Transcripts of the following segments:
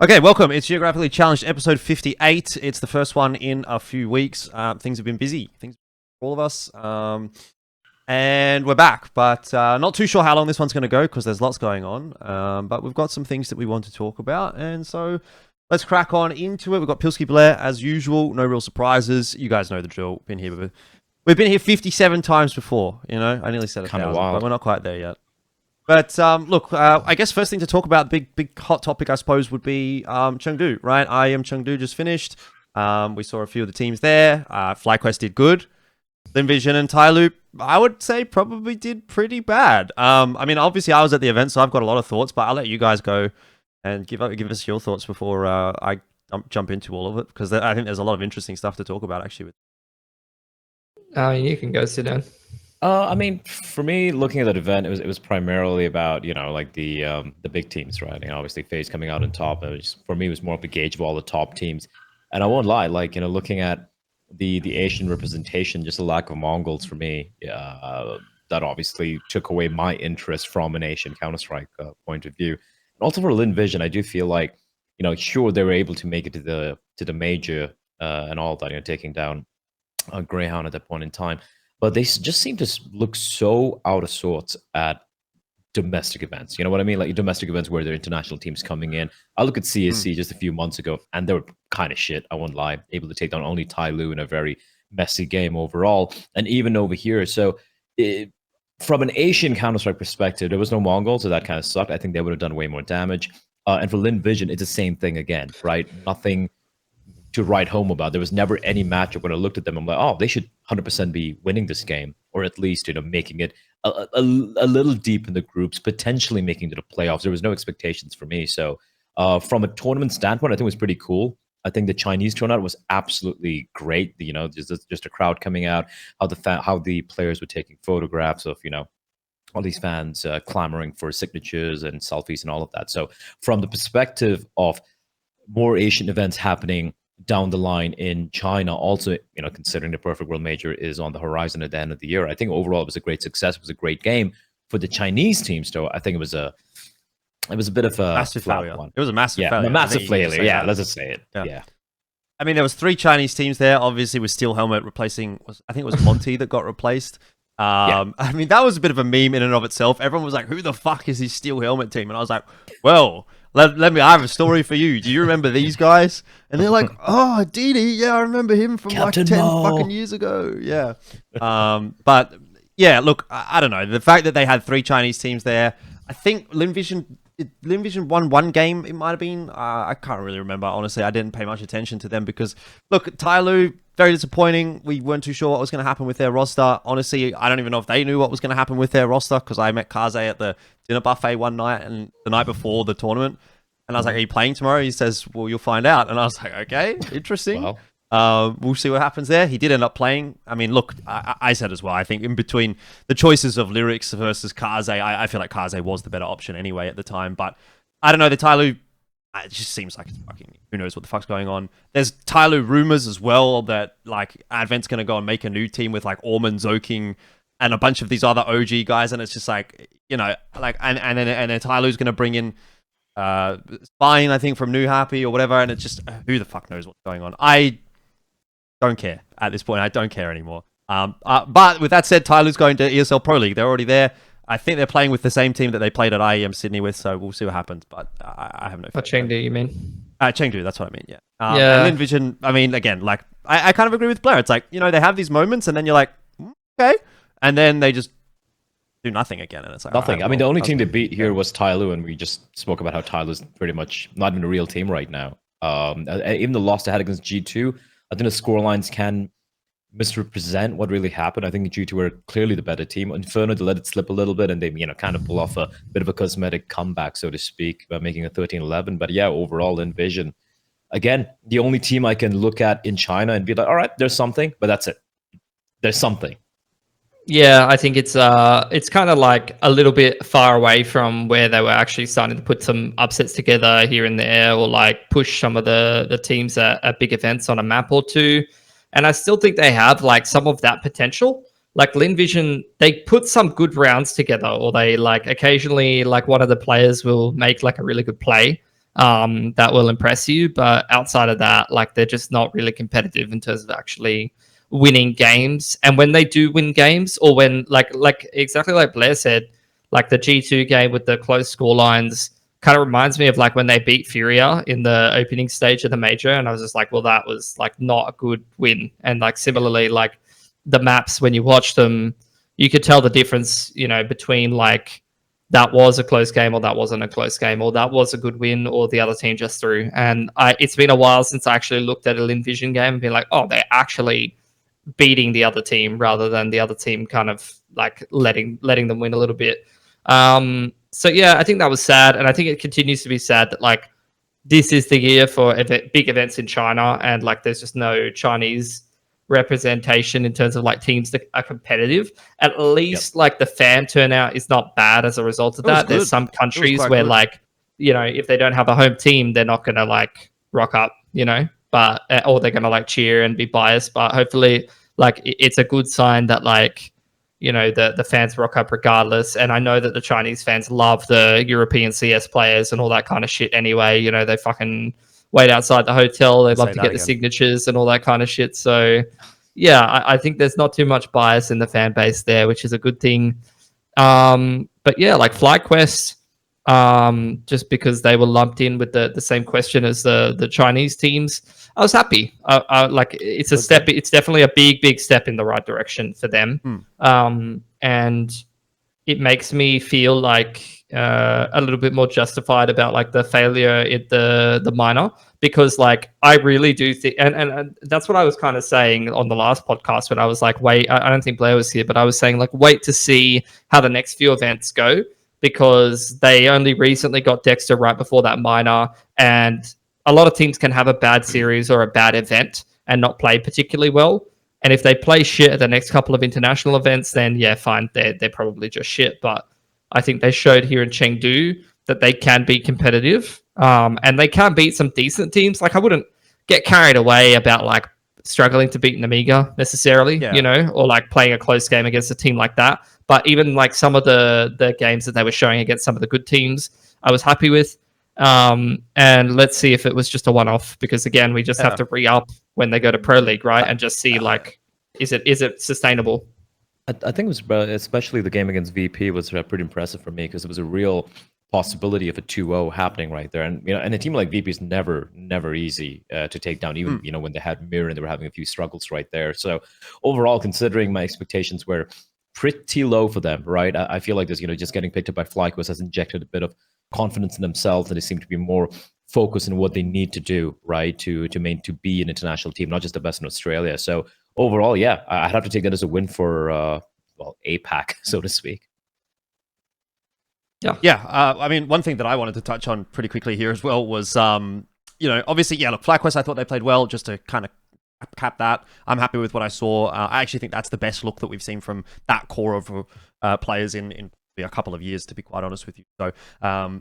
Okay, welcome. It's Geographically Challenged, episode 58. It's the first one in a few weeks. Things have been busy, things for all of us, and we're back. But not too sure how long this one's going to go because there's lots going on. But we've got some things that we want to talk about, and so let's crack on into it. We've got Pilski and Bleh as usual. No real surprises. You guys know the drill. We've been here 57 times before. You know, I nearly said 1,000, but we're not quite there yet. But look, I guess first thing to talk about, big hot topic, I suppose, would be Chengdu, right? IEM Chengdu just finished. We saw a few of the teams there. FlyQuest did good. Linvision and Tyloo, I would say, probably did pretty bad. I mean, obviously, I was at the event, so I've got a lot of thoughts, but I'll let you guys go and give us your thoughts before I jump into all of it, because I think there's a lot of interesting stuff to talk about, actually. You can go sit down. I mean, for me, looking at that event, it was primarily about, you know, like the big teams, right? And obviously, FaZe coming out on top. For me, it was more of a gauge of all the top teams. And I won't lie, like, you know, looking at the Asian representation, just a lack of Mongols for me, that obviously took away my interest from an Asian Counter-Strike point of view. And also for Linvision, I do feel like, you know, sure, they were able to make it to the major and all that, you know, taking down Greyhound at that point in time. But they just seem to look so out of sorts at domestic events. You know what I mean? Like domestic events where there are international teams coming in. I look at CSC just a few months ago, and they were kind of shit. I won't lie. Able to take down only Tyloo in a very messy game overall. And even over here. So from an Asian Counter-Strike perspective, there was no Mongols, so that kind of sucked. I think they would have done way more damage. And for Linvision, it's the same thing again, right? Nothing to write home about. There was never any matchup when I looked at them. I'm like, oh, they should 100% be winning this game, or at least, you know, making it a little deep in the groups, potentially making it to the playoffs. There was no expectations for me. So from a tournament standpoint, I think it was pretty cool. I think the Chinese tournament was absolutely great. You know, just a crowd coming out, how the players were taking photographs of, you know, all these fans clamoring for signatures and selfies and all of that. So from the perspective of more Asian events happening down the line in China, also, you know, considering the Perfect World Major is on the horizon at the end of the year, I think overall it was a great success. It was a great game for the Chinese teams, though. I think it was a bit of a massive failure. One. It was a massive failure. A massive failure. Yeah, let's just say it. Yeah. I mean, there was 3 Chinese teams there, obviously, with Steel Helmet replacing. I think it was Monty that got replaced. I mean, that was a bit of a meme in and of itself. Everyone was like, "Who the fuck is his Steel Helmet team?" And I was like, "Well, let me. I have a story for you. Do you remember these guys?" And they're like, "Oh, Didi, yeah, I remember him from Captain like 10 Mo. fucking years ago." Yeah. But yeah, look, I don't know. The fact that they had 3 Chinese teams there, I think Linvision won one game. It might have been. I can't really remember. Honestly, I didn't pay much attention to them because, look, Tyloo, very disappointing. We weren't too sure what was going to happen with their roster. Honestly, I don't even know if they knew what was going to happen with their roster because I met Kaze at the dinner buffet one night and the night before the tournament. And I was like, "Are you playing tomorrow?" He says, "Well, you'll find out." And I was like, "Okay, interesting." Wow. We'll see what happens there. He did end up playing. I mean, look, I said as well, I think in between the choices of Lyrics versus Kaze, I feel like Kaze was the better option anyway at the time. But I don't know, the Tyloo, it just seems like it's fucking, who knows what the fuck's going on. There's Tyloo rumors as well that like Advent's going to go and make a new team with like Orman, Zoking, and a bunch of these other OG guys. And it's just like, you know, like, and then Tyloo's going to bring in Spine, I think, from New Happy or whatever. And it's just, who the fuck knows what's going on. I don't care at this point. I don't care anymore. But with that said, Tyloo's going to ESL Pro League. They're already there. I think they're playing with the same team that they played at IEM Sydney with, so we'll see what happens. But I have no. Chengdu, you mean? Chengdu, that's what I mean. Yeah. And Linvision, I mean, again, like I kind of agree with Blair. It's like, you know, they have these moments, and then you're like, okay, and then they just do nothing again, and it's like nothing. I mean, the only team they beat here was Tyloo, and we just spoke about how Tyloo's pretty much not even a real team right now. Even the loss they had against G2. I think the scorelines can misrepresent what really happened. I think G2 were clearly the better team. Inferno, they let it slip a little bit, and they, you know, kind of pull off a bit of a cosmetic comeback, so to speak, by making a 13-11. But yeah, overall, Linvision, again, the only team I can look at in China and be like, all right, there's something, but that's it. There's something. Yeah, I think it's kind of like a little bit far away from where they were actually starting to put some upsets together here and there, or like push some of the teams at big events on a map or two. And I still think they have like some of that potential. Like Linvision, they put some good rounds together, or they like occasionally like one of the players will make like a really good play. that will impress you. But outside of that, like they're just not really competitive in terms of actually winning games. And when they do win games, or when like exactly like Blair said, like the G2 game with the close score lines kind of reminds me of like when they beat Furia in the opening stage of the major, and I was just like, well, that was like not a good win. And like similarly, like the maps, when you watch them, you could tell the difference, you know, between like that was a close game or that wasn't a close game, or that was a good win or the other team just threw. And it's been a while since I actually looked at a Lin Vision game and been like, oh, they're actually beating the other team rather than the other team kind of like letting them win a little bit. So yeah, I think that was sad, and I think it continues to be sad that like this is the year for big events in China, and like there's just no Chinese representation in terms of like teams that are competitive. At least like the fan turnout is not bad as a result of that. There's some countries where like, you know, if they don't have a home team, they're not gonna like rock up, you know, but or they're gonna like cheer and be biased. But hopefully, like it's a good sign that like, you know, the fans rock up regardless. And I know that the Chinese fans love the European CS players and all that kind of shit anyway. You know, they fucking wait outside the hotel. They love to get the signatures and all that kind of shit. So yeah, I think there's not too much bias in the fan base there, which is a good thing. But yeah, like FlyQuest, just because they were lumped in with the same question as the Chinese teams, I was happy. Like it's a step. It's definitely a big step in the right direction for them. And it makes me feel like a little bit more justified about like the failure at the minor, because like I really do think, and that's what I was kind of saying on the last podcast when I was like, wait, I don't think Blair was here, but I was saying like, wait to see how the next few events go, because they only recently got Dexter right before that minor, and a lot of teams can have a bad series or a bad event and not play particularly well. And if they play shit at the next couple of international events, then yeah, fine, they're probably just shit. But I think they showed here in Chengdu that they can be competitive, and they can beat some decent teams. Like I wouldn't get carried away about like struggling to beat Namiga necessarily, you know, or like playing a close game against a team like that. But even like some of the games that they were showing against some of the good teams, I was happy with. And let's see if it was just a one-off, because again, we just have to re-up when they go to Pro League, right? And just see like, is it sustainable? I think it was, especially the game against VP was pretty impressive for me, because it was a real possibility of a 2-0 happening right there. And you know, and a team like VP is never easy to take down, even you know, when they had Mirror and they were having a few struggles right there. So overall, considering my expectations were pretty low for them, right? I feel like this, you know, just getting picked up by FlyQuest has injected a bit of confidence in themselves, and they seem to be more focused on what they need to do, right, to be an international team, not just the best in Australia. So overall, yeah, I'd have to take that as a win for well, APAC, so to speak. Yeah. I mean, one thing that I wanted to touch on pretty quickly here as well was, you know, obviously, yeah, look, FlyQuest, I thought they played well. Just to kind of cap that, I'm happy with what I saw. I actually think that's the best look that we've seen from that core of players in a couple of years, to be quite honest with you. So,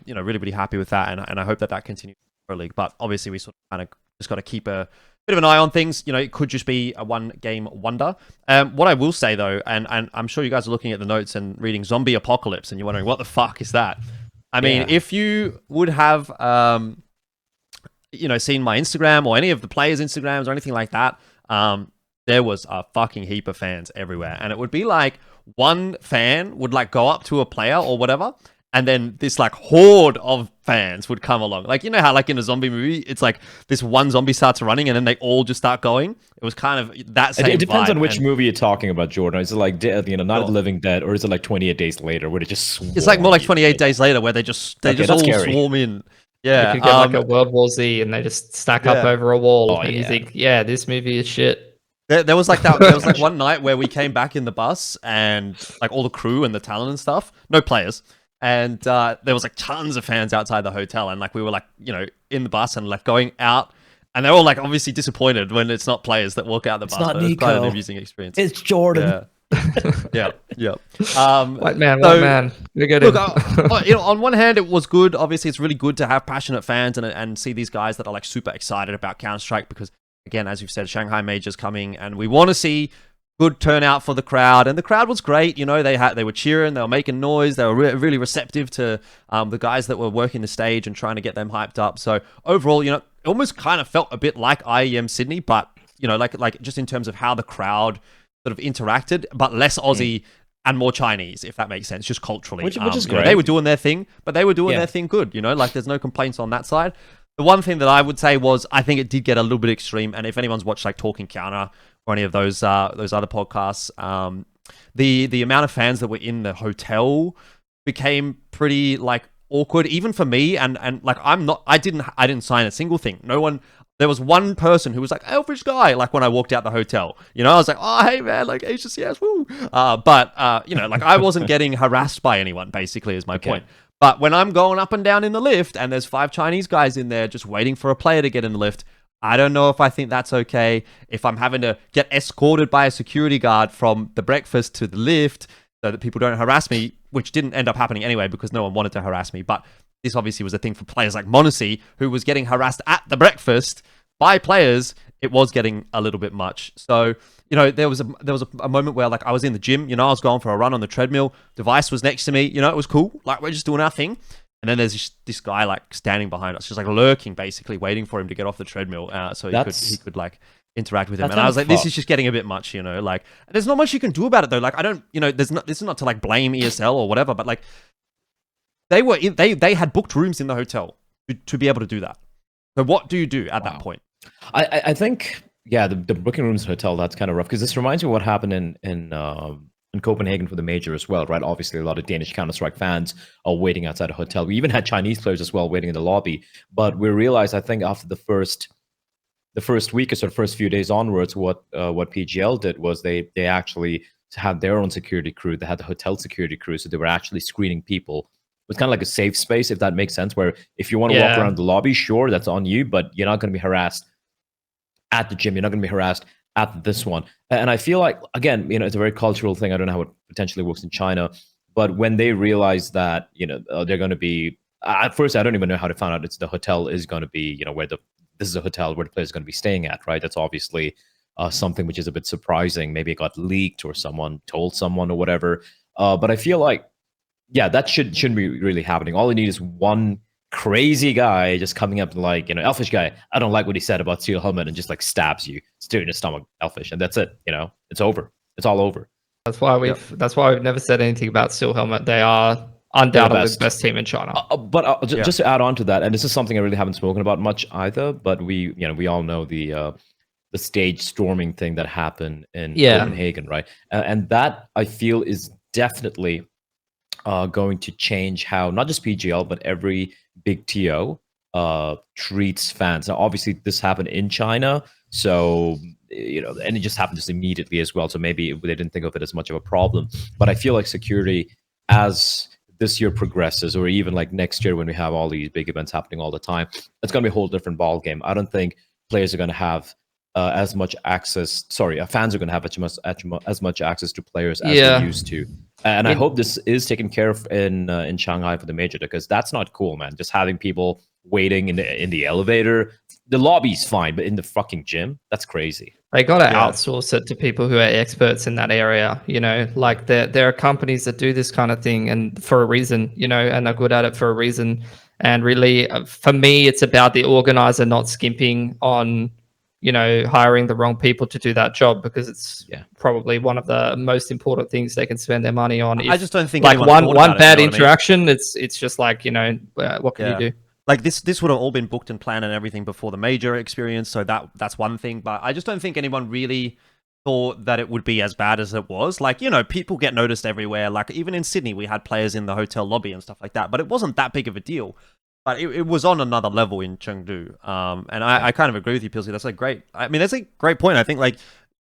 you know, really happy with that, and I hope that continues in the Pro League. But obviously, we sort of kind of just got to keep a bit of an eye on things. You know, it could just be a one-game wonder. What I will say, though, and I'm sure you guys are looking at the notes and reading Zombie Apocalypse, and you're wondering, what the fuck is that? I mean, if you would have, you know, seen my Instagram or any of the players' Instagrams or anything like that, there was a fucking heap of fans everywhere. And it would be like one fan would like go up to a player or whatever, and then this like horde of fans would come along. Like, you know how like in a zombie movie, it's like this one zombie starts running and then they all just start going? It was kind of that same It depends vibe. on which movie you're talking about, Jordan. Is it like, you know, Night of the Living Dead, or is it like 28 Days Later where they just swarm? It's like more like 28 Days Later where they just all scary. swarm in. Yeah. You could get like a World War Z and they just stack up over a wall, and you think, yeah, this movie is shit. There was like that. There was like one night where we came back in the bus and like all the crew and the talent and stuff, no players, and there was like tons of fans outside the hotel, and like we were like, you know, in the bus and like going out, and they're all like obviously disappointed when it's not players that walk out the bus. It's not Nico. It's quite an amusing experience. It's Jordan. Yeah. White man. Look at him. Look, you know, on one hand, it was good. Obviously, it's really good to have passionate fans and see these guys that are like super excited about Counter-Strike, because again, as you've said, Shanghai Major's coming, and we want to see good turnout for the crowd, and the crowd was great. You know, they were cheering, they were making noise, they were really receptive to the guys that were working the stage and trying to get them hyped up. So overall, you know, it almost kind of felt a bit like IEM Sydney, but you know, like just in terms of how the crowd sort of interacted, but less Aussie and more Chinese, if that makes sense, just culturally. Which is you know, great. they were doing their thing, but they were doing their thing good. You know, like there's no complaints on that side. The one thing that I would say was I think it did get a little bit extreme, and if anyone's watched like Talking Counter or any of those other podcasts, the amount of fans that were in the hotel became pretty like awkward, even for me. And like I didn't sign a single thing. No one. There was one person who was like, Elfishguy, like when I walked out the hotel. You know, I was like, oh, hey, man, like HCS, woo. But, you know, like I wasn't getting harassed by anyone, basically, is my point. But when I'm going up and down in the lift and there's 5 Chinese guys in there just waiting for a player to get in the lift, I don't know if I think that's okay. If I'm having to get escorted by a security guard from the breakfast to the lift so that people don't harass me, which didn't end up happening anyway because no one wanted to harass me. But this obviously was a thing for players like Monacy, who was getting harassed at the breakfast by players. It was getting a little bit much. So, you know, there was a moment where like I was in the gym, you know, I was going for a run on the treadmill. Device was next to me, you know, it was cool. Like we're just doing our thing. And then there's this guy like standing behind us, just like lurking, basically waiting for him to get off the treadmill, so he could like interact with him. And I was like, this is just getting a bit much, you know. Like, there's not much you can do about it though. Like, I don't, you know, this is not to like blame ESL or whatever, but like they had booked rooms in the hotel to be able to do that. So what do you do at that point? I think the booking rooms hotel, that's kind of rough because this reminds me of what happened in Copenhagen for the major as well, right? Obviously, a lot of Danish Counter-Strike fans are waiting outside a hotel. We even had Chinese players as well waiting in the lobby. But we realized, I think, after the first week or so, the first few days onwards, what PGL did was they actually had their own security crew. They had the hotel security crew, so they were actually screening people. It was kind of like a safe space, if that makes sense, where if you want to walk around the lobby, sure, that's on you, but you're not going to be harassed at the gym. You're not going to be harassed at this one. And I feel like, again, you know, it's a very cultural thing. I don't know how it potentially works in China, but when they realize that, you know, they're going to be, at first, I don't even know how to find out the hotel is going to be, you know, this is a hotel where the player is going to be staying at, right? That's obviously something which is a bit surprising. Maybe it got leaked or someone told someone or whatever. But I feel like, that shouldn't be really happening. All you need is one crazy guy just coming up and like, you know, Elfishguy, I don't like what he said about Steel Helmet, and just like stabs you straight in the stomach, Elfish, and that's it. You know, it's over. It's all over. That's why we've never said anything about Steel Helmet. They are undoubtedly the best team in China. But just to add on to that, and this is something I really haven't spoken about much either, but we all know the stage storming thing that happened in Copenhagen, right? And that I feel is definitely going to change how not just PGL but every big TO treats fans. Now, obviously, this happened in China, so you know, and it just happened just immediately as well. So maybe they didn't think of it as much of a problem. But I feel like security, as this year progresses, or even like next year when we have all these big events happening all the time, it's going to be a whole different ball game. I don't think players are going to have as much access. Sorry, fans are going to have as much access to players as they used to. And I hope this is taken care of in Shanghai for the major, because that's not cool, man. Just having people waiting in the elevator. The lobby's fine, but in the fucking gym, that's crazy. They got to outsource it to people who are experts in that area. You know, like there are companies that do this kind of thing, and for a reason, you know, and are good at it for a reason. And really, for me, it's about the organizer not skimping on, you know, hiring the wrong people to do that job, because it's probably one of the most important things they can spend their money on. I just don't think like one bad interaction, it's just like, you know, what can you do? Like this would have all been booked and planned and everything before the major experience, so that's one thing. But I just don't think anyone really thought that it would be as bad as it was. Like, you know, people get noticed everywhere. Like even in Sydney, we had players in the hotel lobby and stuff like that, but it wasn't that big of a deal. But it was on another level in Chengdu. And I kind of agree with you, Pilski. That's a great point. I think, like,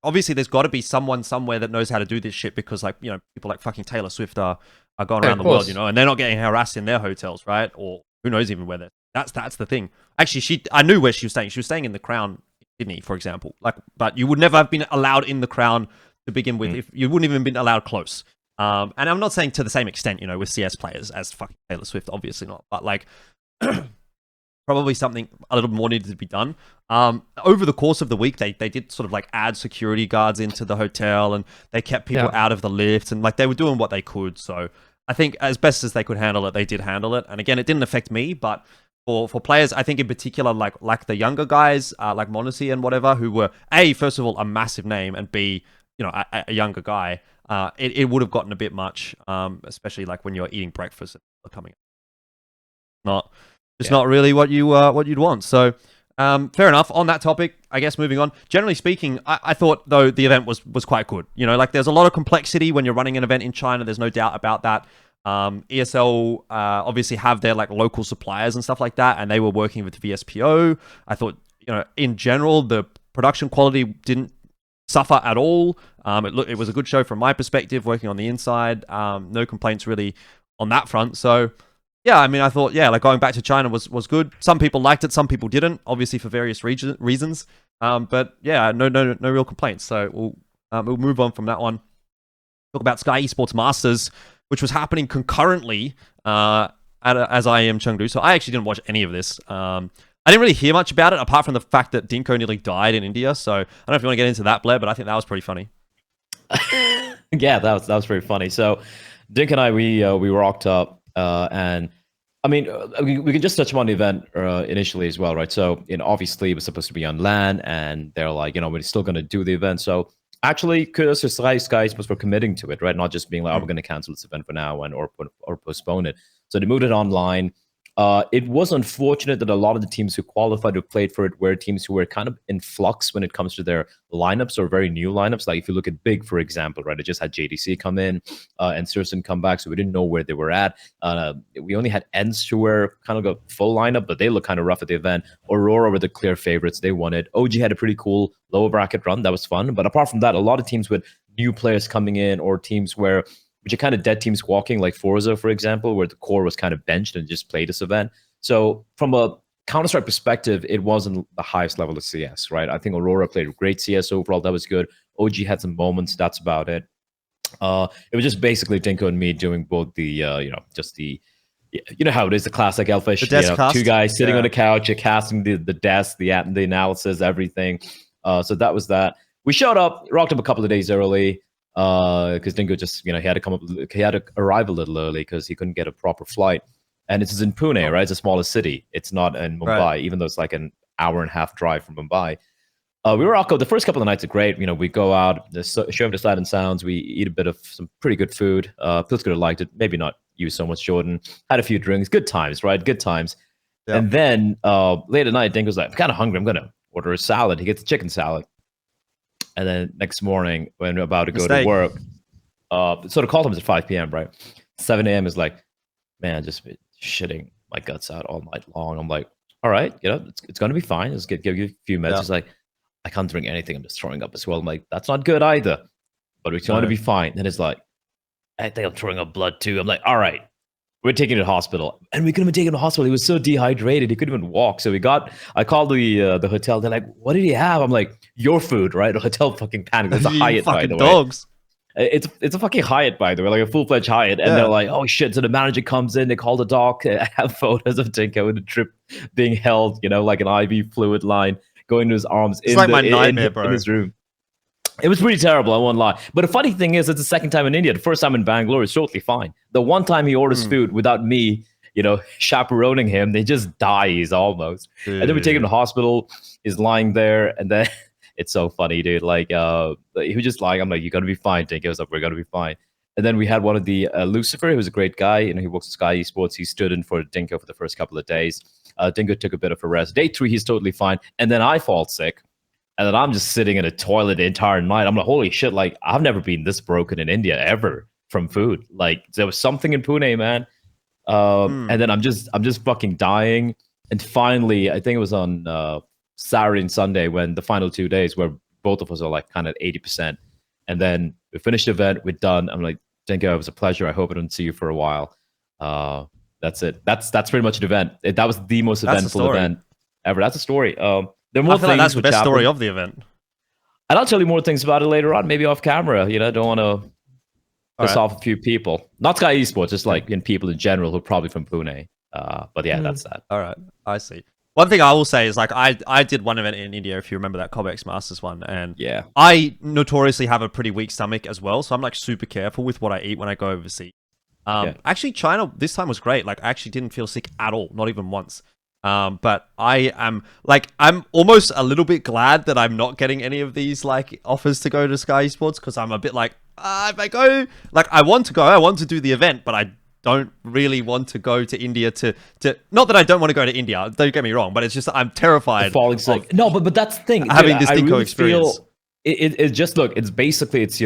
obviously there's got to be someone somewhere that knows how to do this shit, because, like, you know, people like fucking Taylor Swift are going around the world, you know, and they're not getting harassed in their hotels, right? Or who knows even where they're. That's the thing. Actually, I knew where she was staying. She was staying in the Crown in Sydney, for example. Like, but you would never have been allowed in the Crown to begin with. If you wouldn't even been allowed close. And I'm not saying to the same extent, you know, with CS players as fucking Taylor Swift, obviously not. But like, probably something a little more needed to be done. Over the course of the week, they did sort of like add security guards into the hotel, and they kept people out of the lifts, and like they were doing what they could. So I think as best as they could handle it, they did handle it. And again, it didn't affect me, but for players, I think in particular, like the younger guys, like Monesi and whatever, who were first of all, a massive name, and B, a younger guy, it would have gotten a bit much, especially like when you're eating breakfast and coming up. Not really what you'd want. So fair enough. On that topic, I guess moving on. Generally speaking, I thought though the event was quite good. Like there's a lot of complexity when you're running an event in China. There's no doubt about that. ESL obviously have their like local suppliers and stuff like that, and they were working with VSPO. I thought in general the production quality didn't suffer at all. It was a good show from my perspective, working on the inside. No complaints really on that front. So yeah, I mean, I thought, like going back to China was good. Some people liked it, some people didn't, obviously for various reasons. But yeah, no real complaints. So we'll move on from that one. Talk about Skyesports Masters, which was happening concurrently as IEM Chengdu. So I actually didn't watch any of this. I didn't really hear much about it, apart from the fact that Dinko nearly died in India. So I don't know if you want to get into that, Bleh, but I think that was pretty funny. Yeah, that was pretty funny. So Dinko and I, we rocked up. And I mean, we can just touch upon the event initially as well, right? So, obviously it was supposed to be on LAN, and they're like, we're still going to do the event. So actually, kudos to Skyesports for committing to it, right? Not just being like, we're going to cancel this event for now or postpone it. So they moved it online. It was unfortunate that a lot of the teams who qualified or played for it were teams who were kind of in flux when it comes to their lineups, or very new lineups. Like if you look at Big, for example, right? It just had JDC come in and Surson come back, so we didn't know where they were at. We only had Ents who were kind of a full lineup, but they looked kind of rough at the event. Aurora were the clear favorites. They won it. OG had a pretty cool lower bracket run. That was fun. But apart from that, a lot of teams with new players coming in, or teams which are kind of dead teams walking, like Forza, for example, where the core was kind of benched and just played this event. So from a Counter-Strike perspective, it wasn't the highest level of CS, right? I think Aurora played great CS overall. That was good. OG had some moments. That's about it. It was just basically Dinko and me doing both the, just the, how it is, the classic Elfish. The desk cast. Two guys sitting on the couch, you're casting the desk, the analysis, everything. So that was that. We showed up, rocked up a couple of days early. Because Dinko just, he had to come up, he had to arrive a little early because he couldn't get a proper flight. And it's in Pune, right? It's the smallest city. It's not in Mumbai, right, even though it's like an hour and a half drive from Mumbai. We were the first couple of nights are great. We go out, show him the Sight and Sounds. We eat a bit of some pretty good food. Pilski liked it. Maybe not you so much, Jordan. Had a few drinks. Good times, right? Good times. Yep. And then late at night, Dinko's like, I'm kind of hungry. I'm going to order a salad. He gets a chicken salad. And then next morning, when we're about to go to work, so the call time is at 5 p.m., right? 7 a.m. is like, man, just shitting my guts out all night long. I'm like, all right, it's going to be fine. Just give you a few minutes. It's like, I can't drink anything. I'm just throwing up as well. I'm like, that's not good either, but it's going to be fine. Then it's like, I think I'm throwing up blood too. I'm like, all right, we're taking him to the hospital. And we couldn't even take him to the hospital. He was so dehydrated. He couldn't even walk. So I called the hotel. They're like, what did he have? I'm like, your food, right? The hotel fucking panicked. It's a Hyatt, by the way. Dogs. It's a fucking Hyatt, by the way, like a full-fledged Hyatt. And they're like, oh shit. So the manager comes in, they call the doc. I have photos of Dinko in the trip being held, like an IV fluid line going to his arms in his room. It was pretty terrible, I won't lie. But the funny thing is, it's the second time in India. The first time in Bangalore is totally fine. The one time he orders food without me, chaperoning him, they just dies almost. Dude. And then we take him to the hospital. He's lying there, and then it's so funny, dude. Like, he was just lying. I'm like, you're gonna be fine, Dinko. He was like, we're gonna be fine. And then we had one of the Lucifer, who was a great guy. He works at Skyesports. He stood in for Dinko for the first couple of days. Dinko took a bit of a rest. Day 3, he's totally fine. And then I fall sick. And then I'm just sitting in a toilet the entire night. I'm like, holy shit, like, I've never been this broken in India ever from food. Like, there was something in Pune, man. And then I'm just fucking dying. And finally, I think it was on Saturday and Sunday, when the final 2 days where both of us are like kind of 80%. And then we finished the event, we're done. I'm like, Dinko, it was a pleasure. I hope I don't see you for a while. That's it. That's pretty much an event. That was the most eventful event ever. That's a story. There are more things. That's the best story of the event. And I'll tell you more things about it later on, maybe off camera. Don't want to piss off a few people. Not Skyesports, just like people in general who are probably from Pune. But yeah, that's that. All right, I see. One thing I will say is like I did one event in India, if you remember that Cobex Masters one, and Yeah. I notoriously have a pretty weak stomach as well, so I'm like super careful with what I eat when I go overseas. Actually, China this time was great. Like I actually didn't feel sick at all, not even once. But I'm almost a little bit glad that I'm not getting any of these like offers to go to Skyesports, because I'm a bit like, if I go, like I want to go, I want to do the event, but I don't really want to go to India to not that I don't want to go to India, don't get me wrong, but it's just I'm terrified falling sick. No, but that's the thing. having this I Dinko really experience. feel it just look. It's basically it's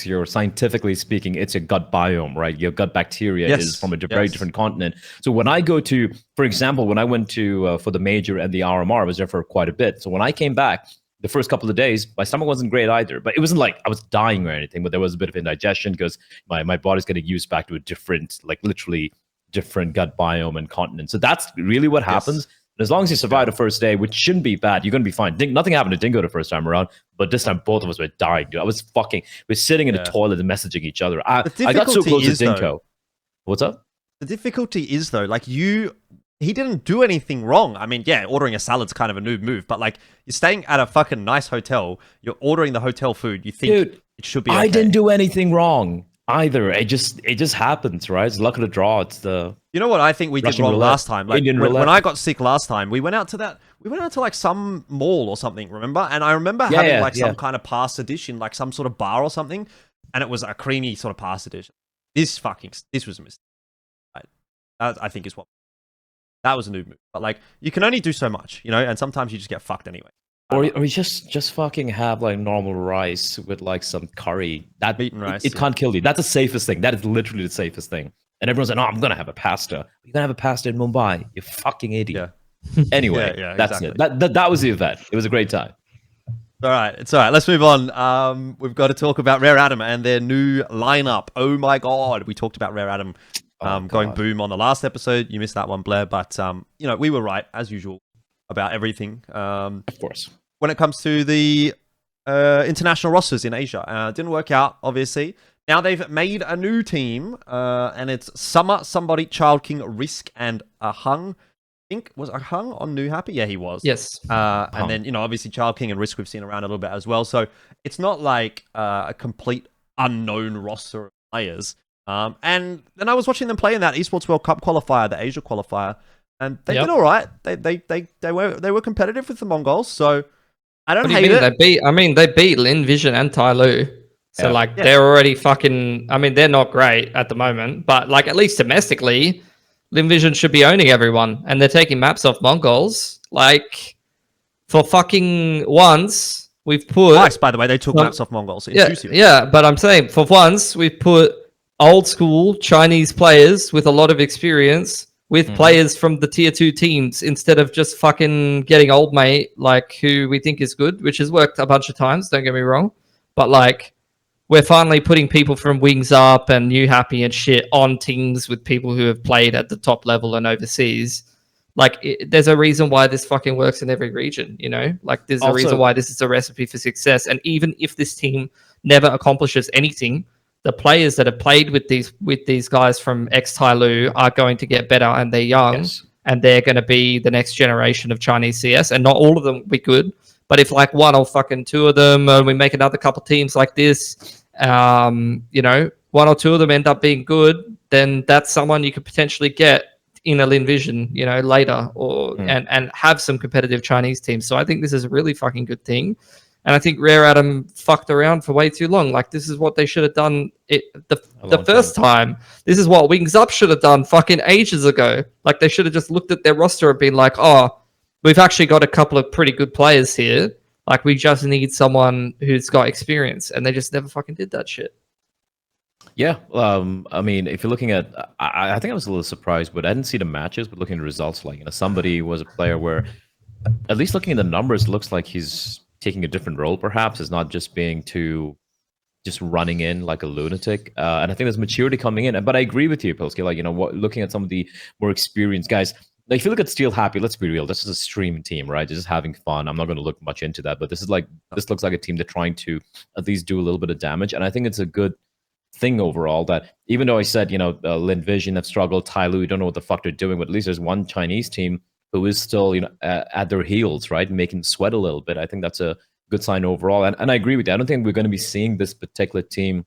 your scientifically speaking, it's your gut biome, right? Your gut bacteria is from a very different continent. So when I go to, for example, when I went to for the major and the RMR, I was there for quite a bit. So when I came back, the first couple of days, my stomach wasn't great either, but it wasn't like I was dying or anything, but there was a bit of indigestion because my body's getting used back to a different, like literally different gut biome and continent. So that's really what happens. And as long as you survive the first day, which shouldn't be bad, you're going to be fine. Nothing happened to Dinko the first time around, but this time both of us were dying, dude. We're sitting in the toilet and messaging each other. I got so close to Dinko. What's up? The difficulty is though, like he didn't do anything wrong. I mean, yeah, ordering a salad's kind of a noob move, but like you're staying at a fucking nice hotel, you're ordering the hotel food, you think it should be okay. I didn't do anything wrong either. It just happens, right? It's luck of the draw. It's the You know what I think we did wrong last time? Like when I got sick last time, we went out to like some mall or something, remember? And I remember having some kind of pasta dish in like some sort of bar or something, and it was a creamy sort of pasta dish. This was a mistake. I think is what. That was a noob move. But like you can only do so much, you know, and sometimes you just get fucked anyway. Or just fucking have like normal rice with like some curry. That beaten rice. It can't kill you. That's the safest thing. That is literally the safest thing. And everyone's like, "No, I'm gonna have a pasta." You're gonna have a pasta in Mumbai. You fucking idiot. Yeah. Anyway, that's exactly it. That was the event. It was a great time. All right, it's all right. Let's move on. We've got to talk about Rare Atom and their new lineup. Oh my god, we talked about Rare Atom going boom on the last episode. You missed that one, Blair, but you know, we were right as usual about everything. Of course. When it comes to the international rosters in Asia, didn't work out, obviously. Now they've made a new team, and it's Summer, Somebody, Child King, Risk, and Ahung. I think was Ahung on New Happy? Yeah, he was. Yes. And then, you know, obviously Child King and Risk we've seen around a little bit as well. So it's not like a complete unknown roster of players. And then I was watching them play in that Esports World Cup qualifier, the Asia qualifier, and they did all right. They were competitive with the Mongols, so I don't hate it. They beat Lin Vision and Tyloo. So they're already fucking. I mean, they're not great at the moment, but like at least domestically, Lin Vision should be owning everyone, and they're taking maps off Mongols. Like for fucking once, we've put. Nice, by the way, they took maps off Mongols. Yeah, but I'm saying for once we've put old school Chinese players with a lot of experience with players from the tier 2 teams instead of just fucking getting old mate, like who we think is good, which has worked a bunch of times, don't get me wrong. But like, we're finally putting people from Wings Up and New Happy and shit on teams with people who have played at the top level and overseas. Like, there's a reason why this fucking works in every region, you know? Like, there's a reason why this is a recipe for success. And even if this team never accomplishes anything, the players that have played with these guys from ex-Tyloo are going to get better, and they're young, and they're going to be the next generation of Chinese CS, and not all of them will be good. But if like one or fucking two of them, and we make another couple teams like this, you know, one or two of them end up being good, then that's someone you could potentially get in a Lin Vision, you know, later, or and have some competitive Chinese teams. So I think this is a really fucking good thing. And I think Rare Atom fucked around for way too long. Like, this is what they should have done the first time. This is what Wings Up should have done fucking ages ago. Like, they should have just looked at their roster and been like, oh, we've actually got a couple of pretty good players here. Like, we just need someone who's got experience. And they just never fucking did that shit. Yeah. I mean, if you're looking at... I think I was a little surprised, but I didn't see the matches, but looking at the results, like, you know, somebody was a player where, at least looking at the numbers, looks like he's taking a different role, perhaps. It's not just being just running in like a lunatic. And I think there's maturity coming in. But I agree with you, Pilski. Like, you know, looking at some of the more experienced guys, like if you look at Steel Happy, let's be real, this is a stream team, right? They're just having fun. I'm not going to look much into that, but this looks like a team that's trying to at least do a little bit of damage. And I think it's a good thing overall that even though I said, you know, Lin Vision have struggled, Tyloo, you don't know what the fuck they're doing, but at least there's one Chinese team who is still, at their heels, right, making them sweat a little bit. I think that's a good sign overall. And I agree with you. I don't think we're going to be seeing this particular team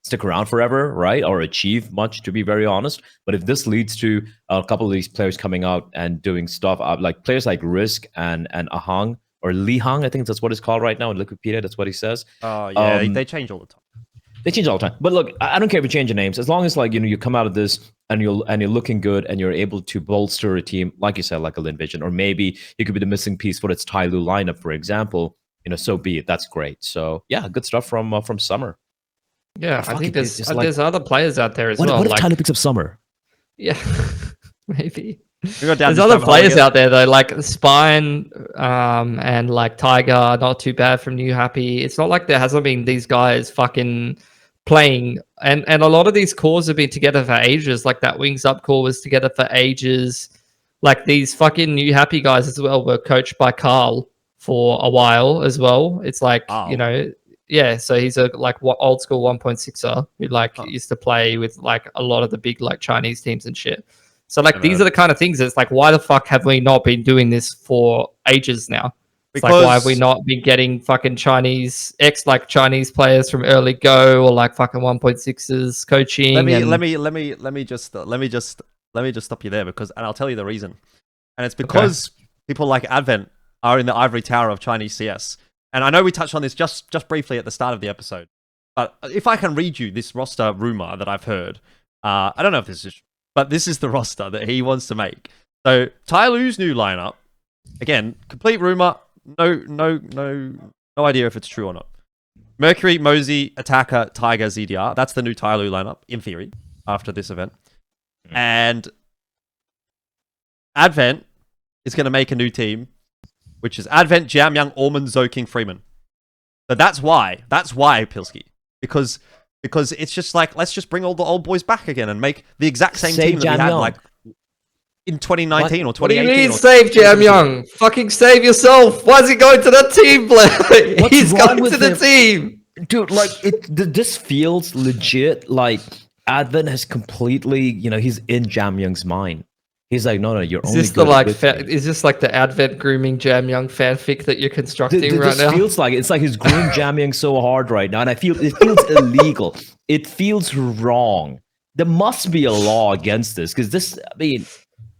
stick around forever, right, or achieve much, to be very honest. But if this leads to a couple of these players coming out and doing stuff, like players like Risk and Ahang, or Li Hang, I think that's what it's called right now in Wikipedia. That's what he says. Oh yeah, they change all the time. They change all the time. But look, I don't care if you change your names, as long as you come out of this and you're looking good and you're able to bolster a team, like you said, like a Lin Vision, or maybe you could be the missing piece for its Tyloo lineup, for example. So be it. That's great. So yeah, good stuff from Summer. Yeah, I think there's other players out there as well. What if Tyloo picks up Summer? Yeah, maybe. There's other players out there though, like Spine and like Tiger, not too bad from New Happy. It's not like there hasn't been these guys fucking playing, and a lot of these cores have been together for ages. Like that Wings Up core was together for ages. Like these fucking New Happy guys as well were coached by Carl for a while as well. It's like, yeah, so he's a old school 1.6er who used to play with like a lot of the big like Chinese teams and shit. So like these are the kind of things that's like, why the fuck have we not been doing this for ages now? It's like, why have we not been getting fucking Chinese players from early go, or like fucking 1.6s coaching? Let me just stop you there, and I'll tell you the reason. And it's because people like Advent are in the ivory tower of Chinese CS. And I know we touched on this just briefly at the start of the episode, but if I can read you this roster rumor that I've heard, I don't know if this is, but this is the roster that he wants to make. So Tyloo's new lineup, again, complete rumor, no idea if it's true or not. Mercury, Mosey, Attacker, Tiger, ZDR. That's the new Tyloo lineup, in theory, after this event. And Advent is going to make a new team, which is Advent, JamYoung, Ormond, Zoking, Freeman. So that's why, Pilski. Because it's just like, let's just bring all the old boys back again and make the exact same team that we had like in 2019 or 2018. What do you mean save JamYoung? Fucking save yourself. Why is he going to the team, Bleh? He's going to the team. Dude, like, this feels legit like Advent has completely, he's in JamYoung's mind. He's like, no, you're only good. Is this like the Advent grooming JamYoung fanfic that you're constructing right now? It feels like it's like he's grooming JamYoung so hard right now, and it feels illegal. It feels wrong. There must be a law against this, because this. I mean,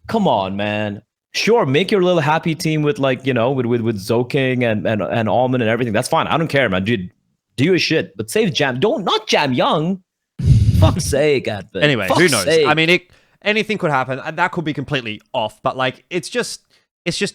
come on, man. Sure, make your little happy team with with Zoking and Almond and everything. That's fine. I don't care, man. Dude, do your shit, but save not JamYoung. Fuck's sake, Advent. Anyway, who knows? Sake. I mean, anything could happen, and that could be completely off. But like, it's just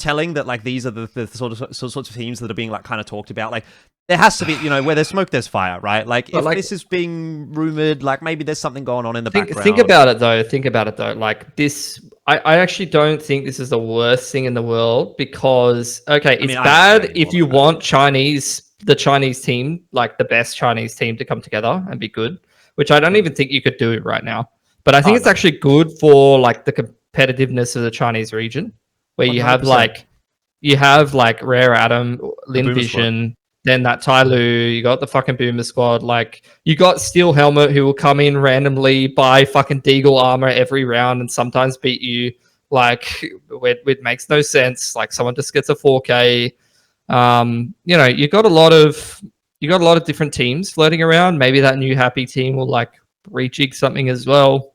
telling that like these are the sorts of teams that are being like kind of talked about. Like, there has to be, where there's smoke, there's fire, right? Like, if this is being rumored, like maybe there's something going on in the background. Think about it though. Like this, I actually don't think this is the worst thing in the world, because it's bad if you want the Chinese team, like the best Chinese team, to come together and be good, which I don't even think you could do right now. But I think it's actually good for like the competitiveness of the Chinese region, where 100%. you have like Rare Atom, Lin Vision, then that Tyloo, you got the fucking Boomer squad, like you got Steel Helmet, who will come in randomly, buy fucking Deagle armor every round and sometimes beat you. Like, it makes no sense. Like, someone just gets a 4K. You got a lot of different teams floating around. Maybe that new happy team will like rejig something as well.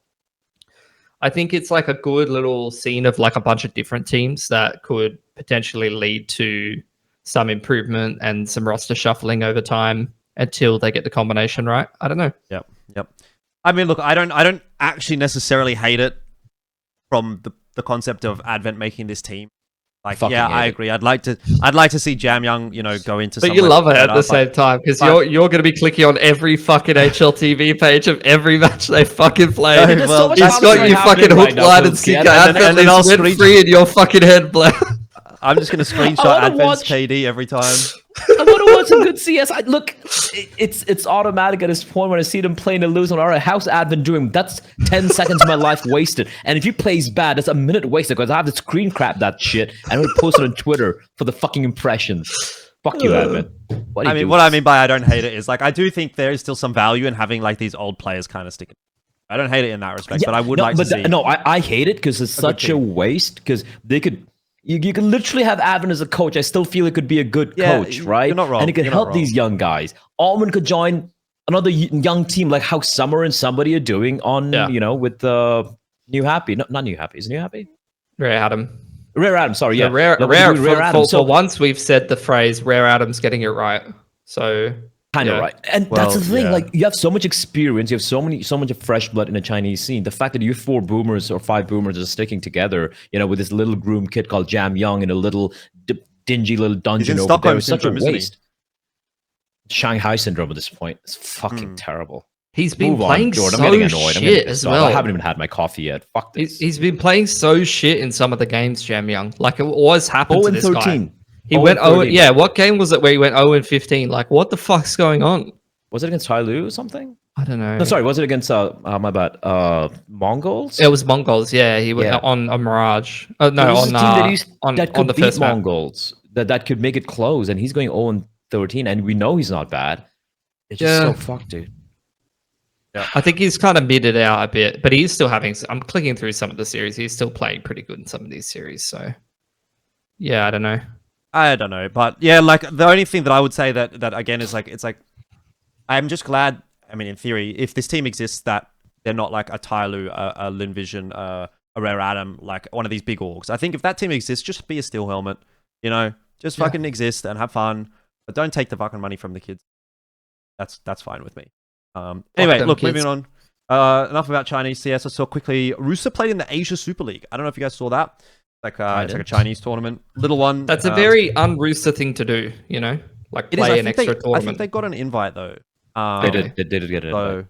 I think it's like a good little scene of like a bunch of different teams that could potentially lead to some improvement and some roster shuffling over time until they get the combination right. I don't know. Yep. I mean, look, I don't actually necessarily hate it from the concept of Advent making this team. Like, I agree. I'd like to see JamYoung, go into. But you love it at the same time, because you're going to be clicking on every fucking HLTV page of every match they fucking play. He's got you fucking hook, line, and sinker. And then I'll screen free in your fucking head, Bleh. I'm just going to screenshot Advent's KD every time. I want to watch some good CS. Look, it's automatic at this point when I see them playing and losing. All right, how's Advent doing? That's 10 seconds of my life wasted. And if he plays bad, that's a minute wasted, because I have to screen crap that shit and we post it on Twitter for the fucking impressions. Fuck you, Advent. What I mean by I don't hate it is, like, I do think there is still some value in having like these old players kind of sticking. I don't hate it in that respect, but I would like to see. No, I hate it because it's such a waste. Because they could, you could literally have Avon as a coach. I still feel it could be a good coach, right? You're not wrong. And it could help these young guys. Almond could join another young team like how Summer and somebody are doing on, with New Happy. Not New Happy. Is it New Happy? Rare Adam. Rare Adam, sorry, yeah. Rare Adam. So once we've said the phrase, Rare Adam's getting it right. So kind of right. And that's the thing. Like, you have so much experience, you have so much of fresh blood in the Chinese scene. The fact that you have 4 boomers or 5 boomers are sticking together, with this little groom kid called JamYoung in a little dingy little dungeon over there is such a waste. Shanghai syndrome at this point. It's fucking terrible. He's been playing so shit as well. I haven't even had my coffee yet. Fuck this. He's been playing so shit in some of the games, JamYoung. Like, it always happens to this 13. guy. He went 0. Yeah, what game was it where he went 0-15? Like, what the fuck's going on? Was it against Tyloo or something? I don't know. No, sorry. Was it against my bad? Mongolz? It was Mongolz. Yeah, he went on Mirage. Oh no, on the first Mongolz that could make it close, and he's going 0-13, and we know he's not bad. It's just so fucked, dude. Yeah. I think he's kind of midded out a bit, but he's still having. I'm clicking through some of the series. He's still playing pretty good in some of these series. So, yeah, I don't know, but yeah, like the only thing that I would say that again is like, it's like, I'm just glad. I mean, in theory, if this team exists, that they're not like a Tyloo, a Linvision, a Rare Adam, like one of these big orgs. I think if that team exists, just be a Steel Helmet. Just fucking exist and have fun, but don't take the fucking money from the kids. That's fine with me. Anyway, look, moving on. Enough about Chinese CS. I saw quickly Rooster played in the Asia Super League. I don't know if you guys saw that. It's like a Chinese tournament, little one. That's a very un-Rooster thing to do, like play an extra tournament. I think they got an invite though. They did get an invite.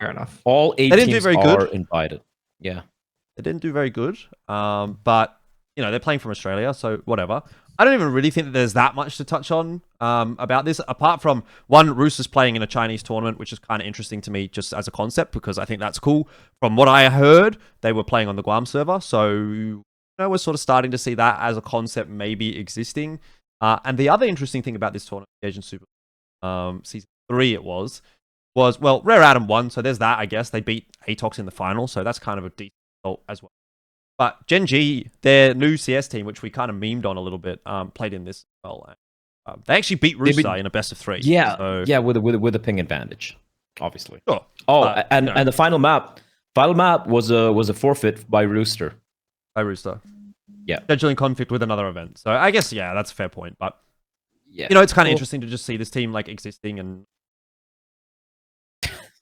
Fair enough. All 8 teams are invited. Yeah, they didn't do very good. But they're playing from Australia, so whatever. I don't even really think that there's that much to touch on about this, apart from one, Rooster's playing in a Chinese tournament, which is kind of interesting to me just as a concept, because I think that's cool. From what I heard, they were playing on the Guam server, so we're sort of starting to see that as a concept maybe existing. And the other interesting thing about this tournament, Asian Super Season 3 it was, well, Rare Adam won, so there's that, I guess. They beat APOCOLYPSE in the final, so that's kind of a decent result as well. But GenG, their new CS team, which we kind of memed on a little bit, played in this as well. They actually beat Rooster in a best of 3. Yeah, so... with a ping advantage, obviously. Sure. Oh, and the final map was a forfeit by Rooster. Yeah. Scheduling conflict with another event. So I guess, that's a fair point. But, it's kind of interesting to just see this team like existing. And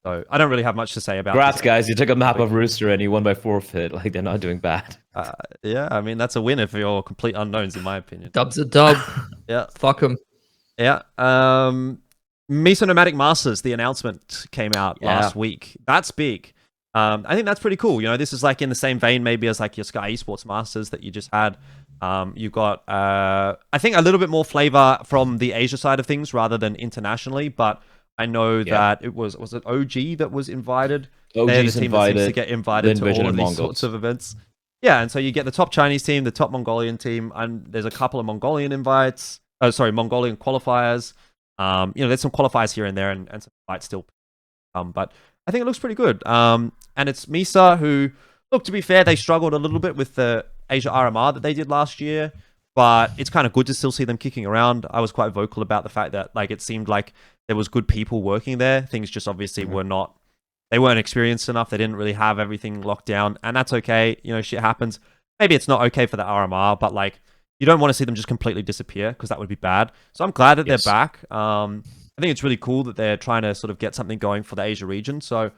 so I don't really have much to say about Congrats, guys. You took a map of Rooster and you won by forfeit. Like, they're not doing bad. Yeah, I mean, that's a win if you're complete unknowns, in my opinion. Dub's a dub. Yeah. Fuck them. Yeah. MESA Nomadic Masters, the announcement came out last week. That's big. I think that's pretty cool. This is like in the same vein maybe as like your Skyesports Masters that you just had. You've got, I think, a little bit more flavor from the Asia side of things rather than internationally, but I know that it was it OG that was invited? They're the team that seems to get invited to all of these sorts of events. Yeah, and so you get the top Chinese team, the top Mongolian team, and there's a couple of Mongolian invites. Mongolian qualifiers. There's some qualifiers here and there, and some invites still. But I think it looks pretty good. And it's MESA who, look, to be fair, they struggled a little bit with the Asia RMR that they did last year, but it's kind of good to still see them kicking around. I was quite vocal about the fact that it seemed like there was good people working there. Things just obviously they weren't experienced enough. They didn't really have everything locked down, and that's okay. Shit happens. Maybe it's not okay for the RMR, but you don't want to see them just completely disappear because that would be bad. So I'm glad that they're back. I think it's really cool that they're trying to sort of get something going for the Asia region. So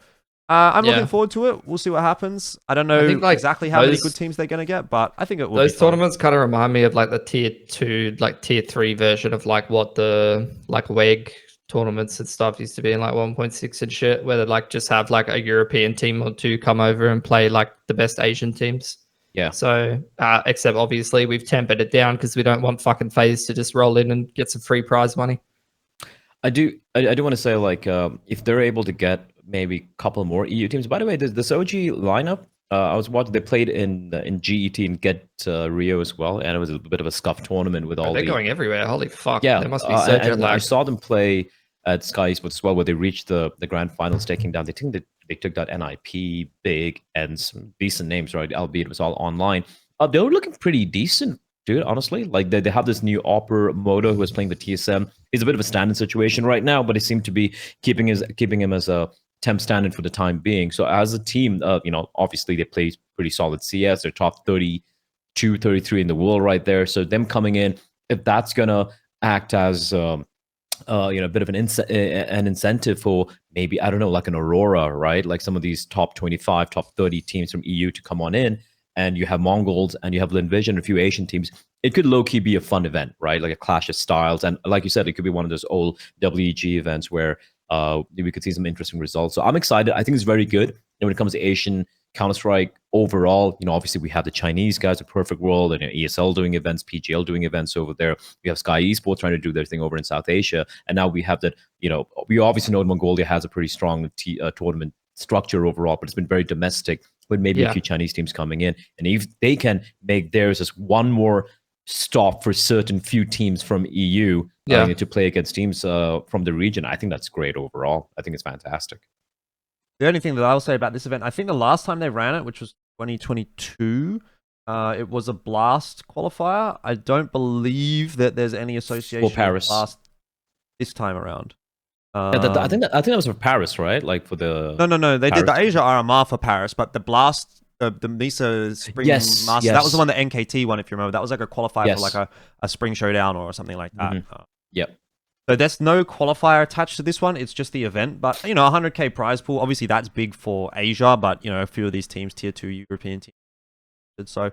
I'm looking forward to it. We'll see what happens. I don't know exactly how many good teams they're going to get, but I think it will. Those tournaments kind of remind me of the tier 2, tier 3 version of what the WEG tournaments and stuff used to be in 1.6 and shit, where they just have a European team or two come over and play the best Asian teams. Yeah. So, except obviously we've tempered it down because we don't want fucking FaZe to just roll in and get some free prize money. I do want to say if they're able to get maybe a couple more EU teams. By the way, this OG lineup, I was watching. They played in GET and Get Rio as well, and it was a bit of a scuff tournament with all. They're going everywhere. Holy fuck! Yeah, they must be so jet lagged. I saw them play at Skyesports as well, where they reached the grand finals, taking down. I think they They took that NIP, Big, and some decent names, right? Albeit it was all online. They were looking pretty decent, dude, honestly. Like, they have this new Opera Moto who is playing the TSM. He's a bit of a stand-in situation right now, but it seemed to be keeping him as a temp stand-in for the time being. So as a team, obviously they play pretty solid CS. They're top 32, 33 in the world right there. So them coming in, if that's going to act as a bit of an incentive for maybe, I don't know, like an Aurora, right? Like some of these top 25, top 30 teams from EU to come on in, and you have Mongols and you have Linvision, a few Asian teams. It could low-key be a fun event, right? Like a clash of styles. And like you said, it could be one of those old WEG events where we could see some interesting results. So I'm excited. I think it's very good. And when it comes to Asian Counter-Strike overall, obviously we have the Chinese guys, a Perfect World, and ESL doing events, PGL doing events over there. We have Skyesports trying to do their thing over in South Asia. And now we have that, we obviously know Mongolia has a pretty strong tournament structure overall, but it's been very domestic with maybe a few Chinese teams coming in. And if they can make theirs as one more stop for certain few teams from EU to play against teams from the region, I think that's great overall. I think it's fantastic. The only thing that I'll say about this event, I think the last time they ran it, which was 2022, it was a Blast qualifier. I don't believe that there's any association with Blast this time around. I think that was for Paris, right? Like for the no. They did the Asia RMR for Paris, but the Blast, the MESA Spring Masters, that was the one, the NKT one, if you remember. That was like a qualifier for like a Spring Showdown or something like that. Yep. So there's no qualifier attached to this one. It's just the event. But, 100K prize pool, obviously that's big for Asia, but, a few of these teams, tier 2 European teams. So,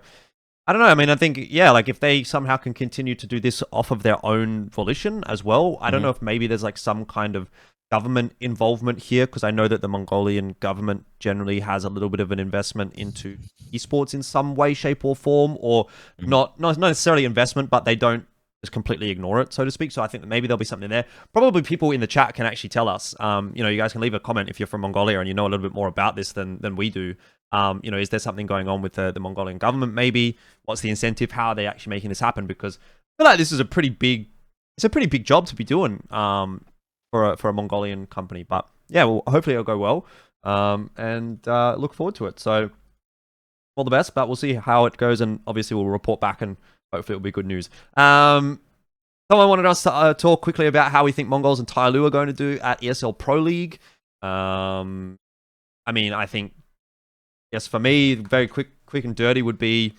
I don't know. I mean, I think, like if they somehow can continue to do this off of their own volition as well, I don't know if maybe there's like some kind of government involvement here, because I know that the Mongolian government generally has a little bit of an investment into esports in some way, shape or form, or not necessarily investment, but they don't just completely ignore it, so to speak. So I think that maybe there'll be something there. Probably people in the chat can actually tell us. You guys can leave a comment if you're from Mongolia and you know a little bit more about this than we do. Is there something going on with the Mongolian government? Maybe what's the incentive? How are they actually making this happen? Because I feel like this is a pretty big job to be doing for a Mongolian company. But yeah, well, hopefully it'll go well. And look forward to it. So all the best. But we'll see how it goes, and obviously we'll report back and hopefully it'll be good news. Someone wanted us to talk quickly about how we think Mongolz and Tyloo are going to do at ESL Pro League. I mean, I think, yes, for me, very quick and dirty would be,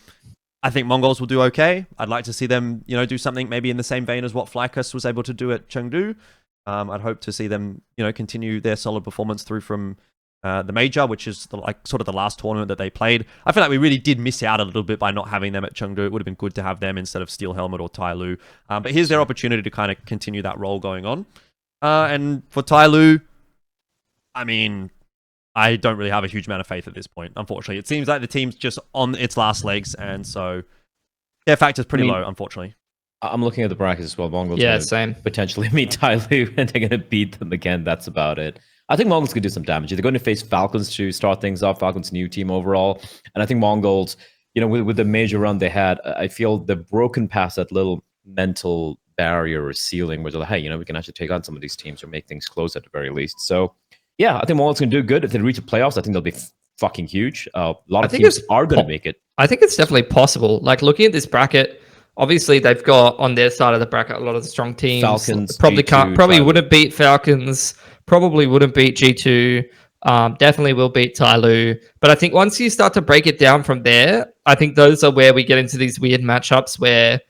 I think Mongolz will do okay. I'd like to see them, do something maybe in the same vein as what FlyQuest was able to do at Chengdu. I'd hope to see them, continue their solid performance through from the major, which is sort of the last tournament that they played. I feel like we really did miss out a little bit by not having them at Chengdu. It would have been good to have them instead of Steel Helmet or Tyloo. But here's their opportunity to kind of continue that role going on. And for Tyloo, I mean, I don't really have a huge amount of faith at this point, unfortunately. It seems like the team's just on its last legs, and so their factor's pretty low, unfortunately. I'm looking at the brackets as well. Mongolz same. Potentially meet Tyloo, and they're going to beat them again. That's about it. I think Mongolz could do some damage. They're going to face Falcons to start things off. Falcons' new team overall. And I think Mongolz, with the major run they had, I feel they've broken past that little mental barrier or ceiling where they're like, hey, we can actually take on some of these teams or make things close at the very least. So, yeah, I think Mongolz can do good. If they reach the playoffs, I think they'll be fucking huge. A lot of teams are going to make it. I think it's definitely possible. Like, looking at this bracket, obviously they've got on their side of the bracket a lot of the strong teams. Falcons probably wouldn't beat Falcons. Probably wouldn't beat G2. Definitely will beat Tyloo. But I think once you start to break it down from there, I think those are where we get into these weird matchups where,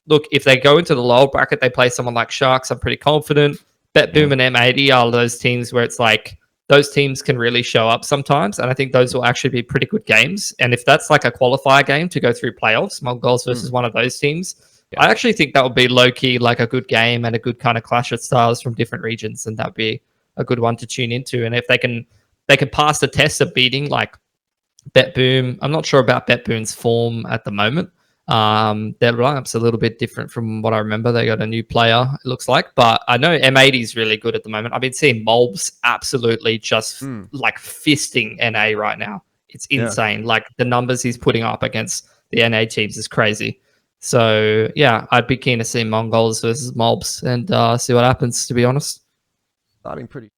look, if they go into the lower bracket, they play someone like Sharks, I'm pretty confident. BetBoom and M80 are those teams where it's like, those teams can really show up sometimes. And I think those will actually be pretty good games. And if that's like a qualifier game to go through playoffs, Mongolz versus one of those teams, I actually think that would be low-key like a good game and a good kind of clash of styles from different regions. And that'd be a good one to tune into. And if they can pass the test of beating like BetBoom, I'm not sure about BetBoom's form at the moment. Their lineup's a little bit different from what I remember. They got a new player, it looks like, but I know M80 is really good at the moment. I've been seeing Mongolz absolutely just like fisting NA right now. It's insane. Like the numbers he's putting up against the NA teams is crazy. So yeah, I'd be keen to see Mongolz versus Mongolz and see what happens, to be honest. Starting pretty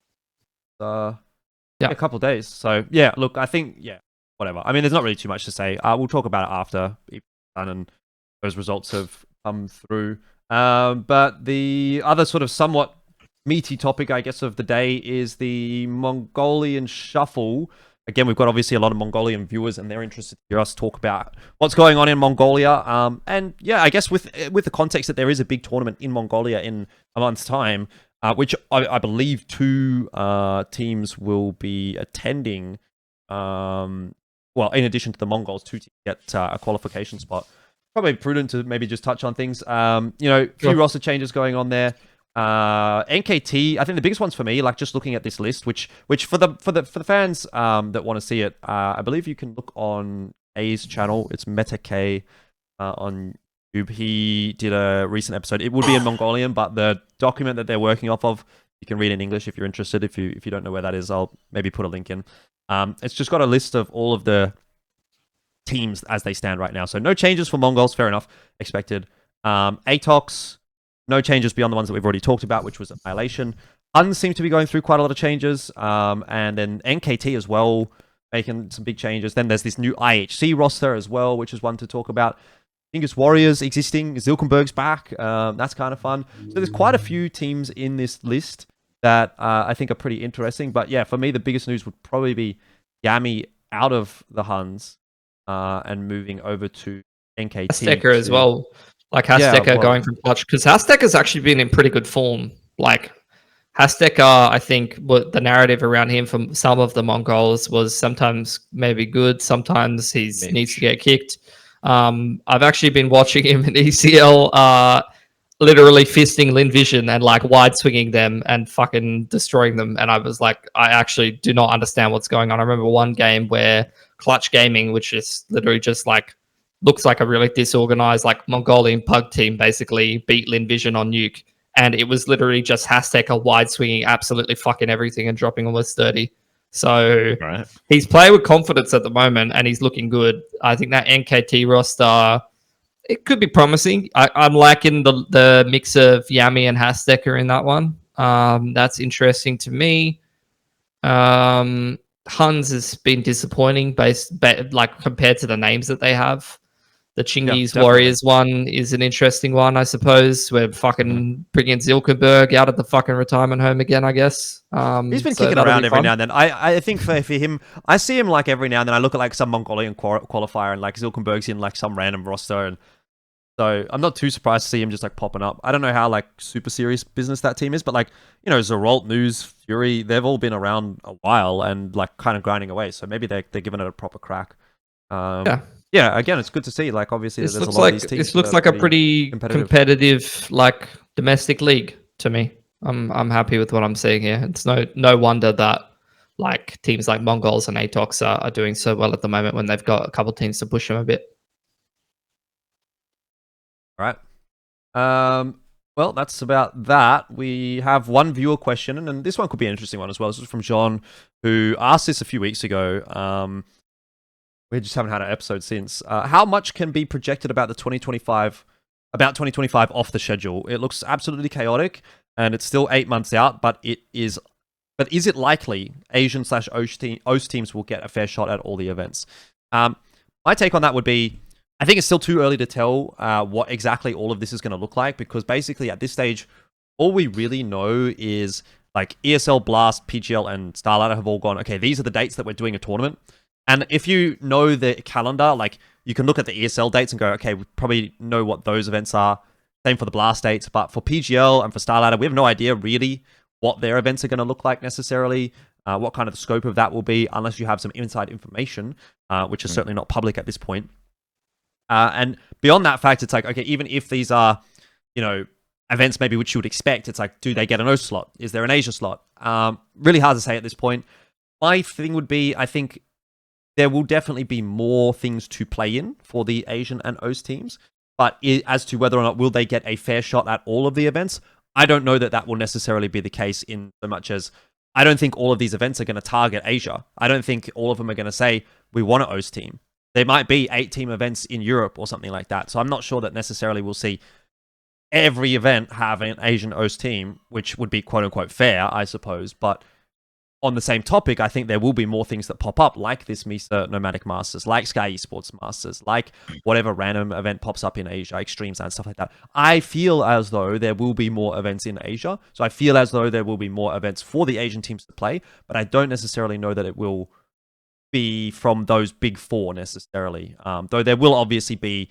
Yeah. a couple of days. So yeah, look, I think whatever. I mean, there's not really too much to say. We'll talk about it after it's done and those results have come through. But the other sort of somewhat meaty topic, I guess, of the day is the Mongolian Shuffle. Again, we've got obviously a lot of Mongolian viewers, and they're interested to hear us talk about what's going on in Mongolia. And yeah, I guess with the context that there is a big tournament in Mongolia in a month's time, which I believe 2 teams will be attending. Well, in addition to the Mongols, 2 teams get a qualification spot. Probably prudent to maybe just touch on things. Few roster changes going on there. NKT, I think the biggest ones for me, like just looking at this list, which for the fans that want to see it, I believe you can look on A's channel. It's Meta K on YouTube. He did a recent episode. It would be in Mongolian, but the document that they're working off of, you can read in English if you're interested. If you don't know where that is, I'll maybe put a link in. It's just got a list of all of the teams as they stand right now. So no changes for Mongols, fair enough, expected. ATOCS, no changes beyond the ones that we've already talked about, which was Annihilation. Huns seem to be going through quite a lot of changes. And then NKT as well, making some big changes. Then there's this new IHC roster as well, which is one to talk about. Dingus Warriors existing. Zilkenberg's back. That's kind of fun. So there's quite a few teams in this list that I think are pretty interesting. But yeah, for me, the biggest news would probably be Yami out of the Huns and moving over to NKT. Hastecker as well. Like Hastecker going from Clutch. Because Hastecker's actually been in pretty good form. Like Hastecker, I think what the narrative around him from some of the Mongols was sometimes maybe good, sometimes he needs to get kicked. I've actually been watching him in ECL literally fisting Lin Vision and like wide swinging them and fucking destroying them. And I was like, I actually do not understand what's going on. I remember one game where Clutch Gaming, which is literally just like, looks like a really disorganized like Mongolian pug team, basically beat Lin Vision on Nuke. And it was literally just Hastecker wide swinging absolutely fucking everything and dropping almost 30. So he's playing with confidence at the moment and he's looking good. I think that NKT roster, it could be promising. I'm liking the mix of Yami and Hastecker in that one. That's interesting to me. Huns has been disappointing like compared to the names that they have. The Chinggis Warriors one is an interesting one, I suppose. We're fucking bringing Zilkenberg out of the fucking retirement home again, I guess. He's been kicking around every now and then. I think for him, I see him like every now and then. I look at like some Mongolian qualifier and like Zilkenberg's in like some random roster. And so I'm not too surprised to see him just like popping up. I don't know how like super serious business that team is, but like, you know, Zerolt, News, Fury, they've all been around a while and like kind of grinding away. So maybe they're giving it a proper crack. Yeah, again, it's good to see. Like, obviously, there's a lot of these teams. This looks like a pretty competitive, like domestic league to me. I'm happy with what I'm seeing here. It's no wonder that like teams like Mongols and ATOCS are doing so well at the moment when they've got a couple teams to push them a bit. All right. Well, that's about that. We have one viewer question, and this one could be an interesting one as well. This is from John, who asked this a few weeks ago. We just haven't had an episode since. How much can be projected about 2025 off the schedule? It looks absolutely chaotic, and it's still 8 months out. But is it likely Asian/OST teams will get a fair shot at all the events? My take on that would be, I think it's still too early to tell what exactly all of this is going to look like, because basically at this stage, all we really know is like ESL, Blast, PGL, and Starlighter have all gone, okay, these are the dates that we're doing a tournament. And if you know the calendar, like you can look at the ESL dates and go, okay, we probably know what those events are. Same for the Blast dates. But for PGL and for Starlighter, we have no idea really what their events are going to look like necessarily, what kind of the scope of that will be, unless you have some inside information, which is certainly not public at this point. And beyond that fact, it's like, okay, even if these are, you know, events maybe which you would expect, it's like, do they get an O slot? Is there an Asia slot? Really hard to say at this point. My thing would be, I think, there will definitely be more things to play in for the Asian and OS teams, but as to whether or not will they get a fair shot at all of the events, I don't know that will necessarily be the case, in so much as I don't think all of these events are going to target Asia. I don't think all of them are going to say, we want an OS team. There might be 8-team events in Europe or something like that, so I'm not sure that necessarily we'll see every event have an Asian OS team, which would be quote-unquote fair, I suppose, but on the same topic, I think there will be more things that pop up, like this MESA Nomadic Masters, like Skyesports Masters, like whatever random event pops up in Asia, Extremes and stuff like that. I feel as though there will be more events in Asia. So I feel as though there will be more events for the Asian teams to play, but I don't necessarily know that it will be from those big four necessarily. Though there will obviously be,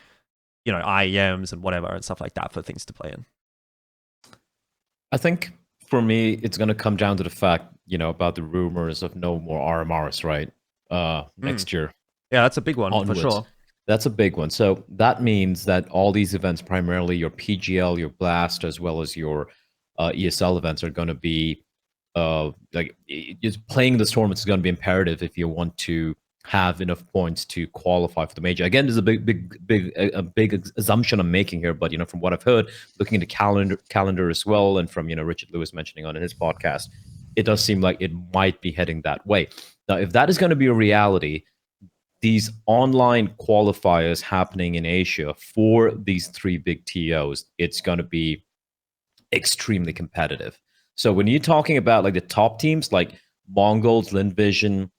IEMs and whatever and stuff like that for things to play in. I think for me, it's going to come down to the fact, about the rumors of no more RMRs, right? Next year. Yeah, that's a big one onwards. For sure. That's a big one. So that means that all these events, primarily your PGL, your Blast, as well as your ESL events, are going to be just playing this tournament is going to be imperative if you want to have enough points to qualify for the major. Again, there's a big assumption I'm making here, but from what I've heard, looking at the calendar as well, and from Richard Lewis mentioning on in his podcast, it does seem like it might be heading that way. Now, if that is going to be a reality, these online qualifiers happening in Asia for these three big TOs, it's going to be extremely competitive. So when you're talking about like the top teams like Mongolz, Linvision,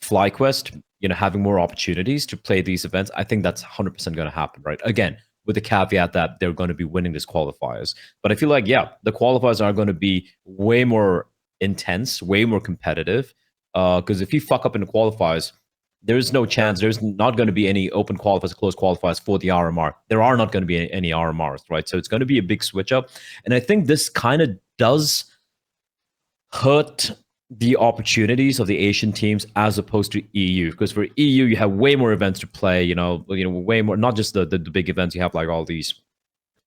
FlyQuest, having more opportunities to play these events, I think that's 100% going to happen, right? Again, with the caveat that they're going to be winning these qualifiers. But I feel like, the qualifiers are going to be way more intense, way more competitive. Because if you fuck up in the qualifiers, there's no chance. There's not going to be any open qualifiers, closed qualifiers for the RMR. There are not going to be any RMRs, right? So it's going to be a big switch up. And I think this kind of does hurt the opportunities of the Asian teams as opposed to EU, because for EU you have way more events to play, way more, not just the big events, you have like all these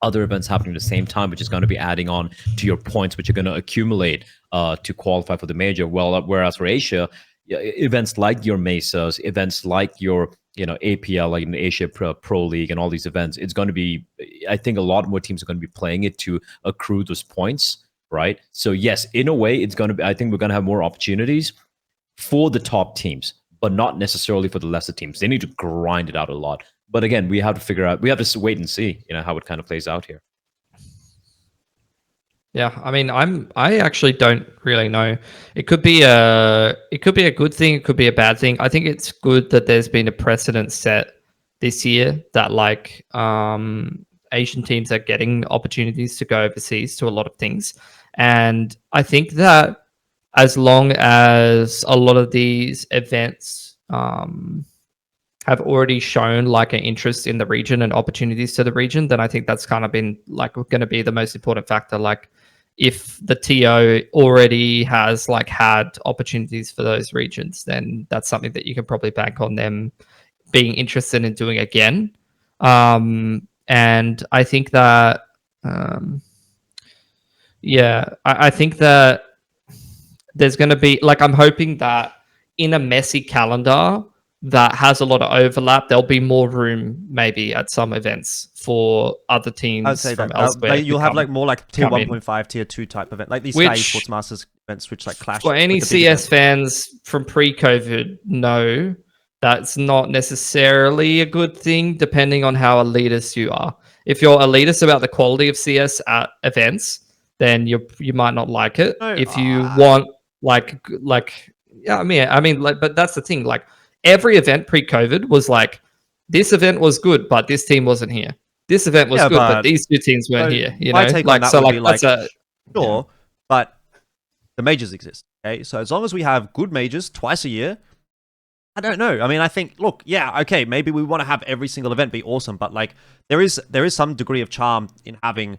other events happening at the same time, which is going to be adding on to your points, which are going to accumulate to qualify for the major. Well, whereas for Asia, events like your MESAs, events like your APL, like in the Asia Pro League and all these events, it's going to be, I think a lot more teams are going to be playing it to accrue those points, right? So yes, in a way, it's going to be, I think we're going to have more opportunities for the top teams, but not necessarily for the lesser teams. They need to grind it out a lot. But again, we have to figure out, we have to wait and see, how it kind of plays out here. Yeah, I mean, I actually don't really know. It could be a good thing, it could be a bad thing. I think it's good that there's been a precedent set this year that like Asian teams are getting opportunities to go overseas to a lot of things. And I think that as long as a lot of these events have already shown like an interest in the region and opportunities to the region, then I think that's kind of been like going to be the most important factor. Like if the TO already has like had opportunities for those regions, then that's something that you can probably bank on them being interested in doing again. And I think that, I think that there's going to be like, I'm hoping that in a messy calendar that has a lot of overlap, there'll be more room maybe at some events for other teams I'd say from that elsewhere. you'll have like more like tier 1.5, tier 2 type event, like these Skyesports Masters events, which like clash. For any CS fans from pre-COVID, know that's not necessarily a good thing, depending on how elitist you are. If you're elitist about the quality of CS at events, then you might not like it. No, if you want but that's the thing. Like every event pre-COVID was like, this event was good, but this team wasn't here. This event was good, but these two teams weren't here. My take on that would be like, sure, but the majors exist. Okay, so as long as we have good majors twice a year, I don't know. I mean, I think, look, okay, maybe we want to have every single event be awesome, but like there is some degree of charm in having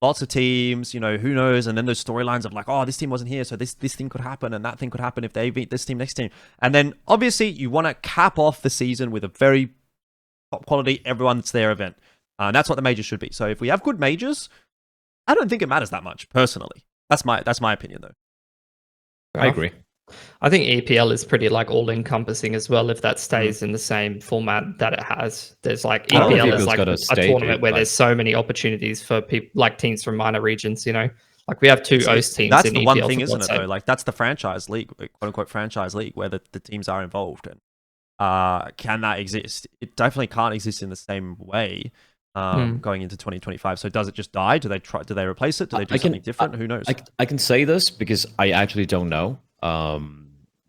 lots of teams, who knows, and then those storylines of like, oh, this team wasn't here, so this thing could happen, and that thing could happen if they beat this team next team. And then obviously you want to cap off the season with a very top quality, everyone that's there event. And that's what the majors should be. So if we have good majors, I don't think it matters that much, personally. That's my opinion, though. I agree. I think EPL is pretty like all-encompassing as well. If that stays in the same format that it has, there's like EPL is like a tournament where there's so many opportunities for people like teams from minor regions. Like we have two host teams. That's in the EPL one thing, isn't it? Though, like that's the franchise league, quote unquote franchise league, where the teams are involved. And can that exist? It definitely can't exist in the same way. Going into 2025. So does it just die? Do they replace it? Do they do something different? Who knows? I can say this because I actually don't know.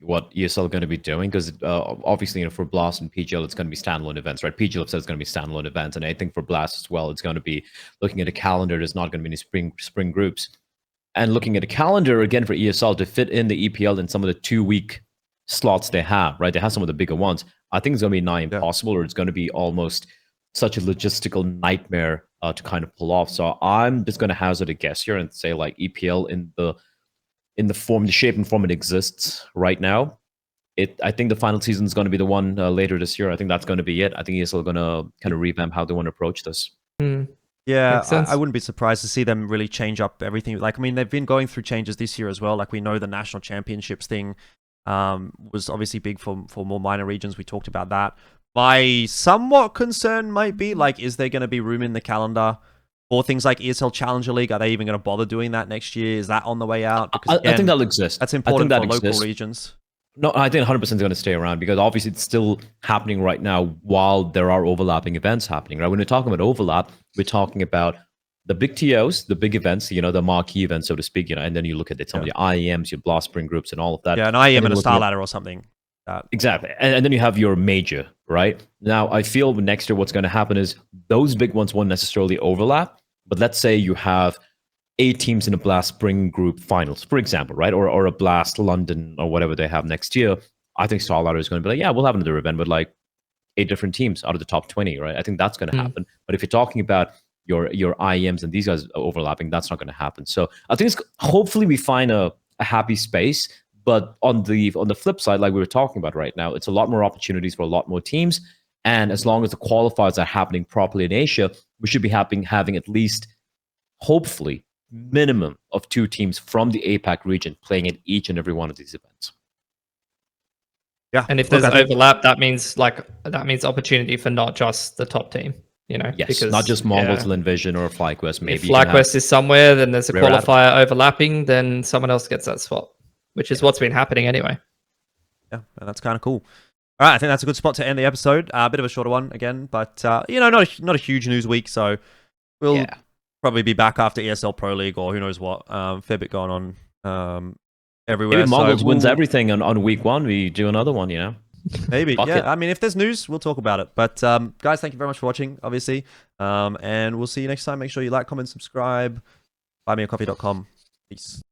what ESL are going to be doing, because obviously, for Blast and PGL, it's going to be standalone events, right? PGL says it's going to be standalone events, and I think for Blast as well, it's going to be looking at a calendar. There's not going to be any spring groups, and looking at a calendar again for ESL to fit in the EPL in some of the 2-week slots they have, right? They have some of the bigger ones. I think it's going to be nigh impossible, or it's going to be almost such a logistical nightmare to kind of pull off. So I'm just going to hazard a guess here and say like EPL in the shape and form it exists right now. I think the final season is going to be the one later this year. I think that's going to be it. I think ESL going to kind of revamp how they want to approach this. Yeah, I wouldn't be surprised to see them really change up everything. Like, I mean, they've been going through changes this year as well. Like, we know the national championships thing was obviously big for more minor regions. We talked about that. My somewhat concern might be, like, is there going to be room in the calendar for things like ESL Challenger League? Are they even going to bother doing that next year? Is that on the way out? Because, again, I think that'll exist. That's important for local regions. No, I think 100% is going to stay around, because obviously it's still happening right now while there are overlapping events happening, right? When we're talking about overlap, we're talking about the big TOs, the big events, the marquee events, so to speak, and then you look at some of the IEMs, your Blast Spring groups and all of that. Yeah, an IEM and a Star Ladder or something. Exactly. And then you have your major, right? Now, I feel next year what's going to happen is those big ones won't necessarily overlap, but let's say you have 8 teams in a Blast Spring Group finals, for example, right? Or a Blast London or whatever they have next year. I think Star Ladder is going to be like, yeah, we'll have another event with like 8 different teams out of the top 20, right? I think that's going to happen. But if you're talking about your IEMs and these guys overlapping, that's not going to happen. So I think hopefully we find a happy space. But on the flip side, like we were talking about right now, it's a lot more opportunities for a lot more teams. And as long as the qualifiers are happening properly in Asia, we should be having at least, hopefully, minimum of 2 teams from the APAC region playing in each and every one of these events. Yeah, and if there's overlap, that means opportunity for not just the top team. Yes, because, not just Mongolz, Linvision, or FlyQuest. Maybe if FlyQuest is somewhere, then there's a qualifier overlapping, then someone else gets that spot, which is what's been happening anyway. Yeah, that's kind of cool. All right, I think that's a good spot to end the episode. A bit of a shorter one again, but not a huge news week, so we'll probably be back after ESL Pro League or who knows what. Fair bit going on everywhere. Maybe Mongolz wins everything on week 1. We do another one, Maybe, yeah. I mean, if there's news, we'll talk about it. But guys, thank you very much for watching, obviously. And we'll see you next time. Make sure you like, comment, subscribe. BuyMeACoffee.com. Peace.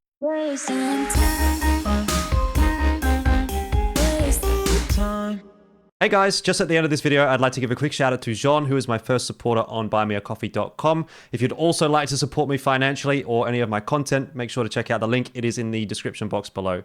Hey guys, just at the end of this video, I'd like to give a quick shout out to Jean, who is my first supporter on BuyMeACoffee.com. If you'd also like to support me financially or any of my content, make sure to check out the link. It is in the description box below.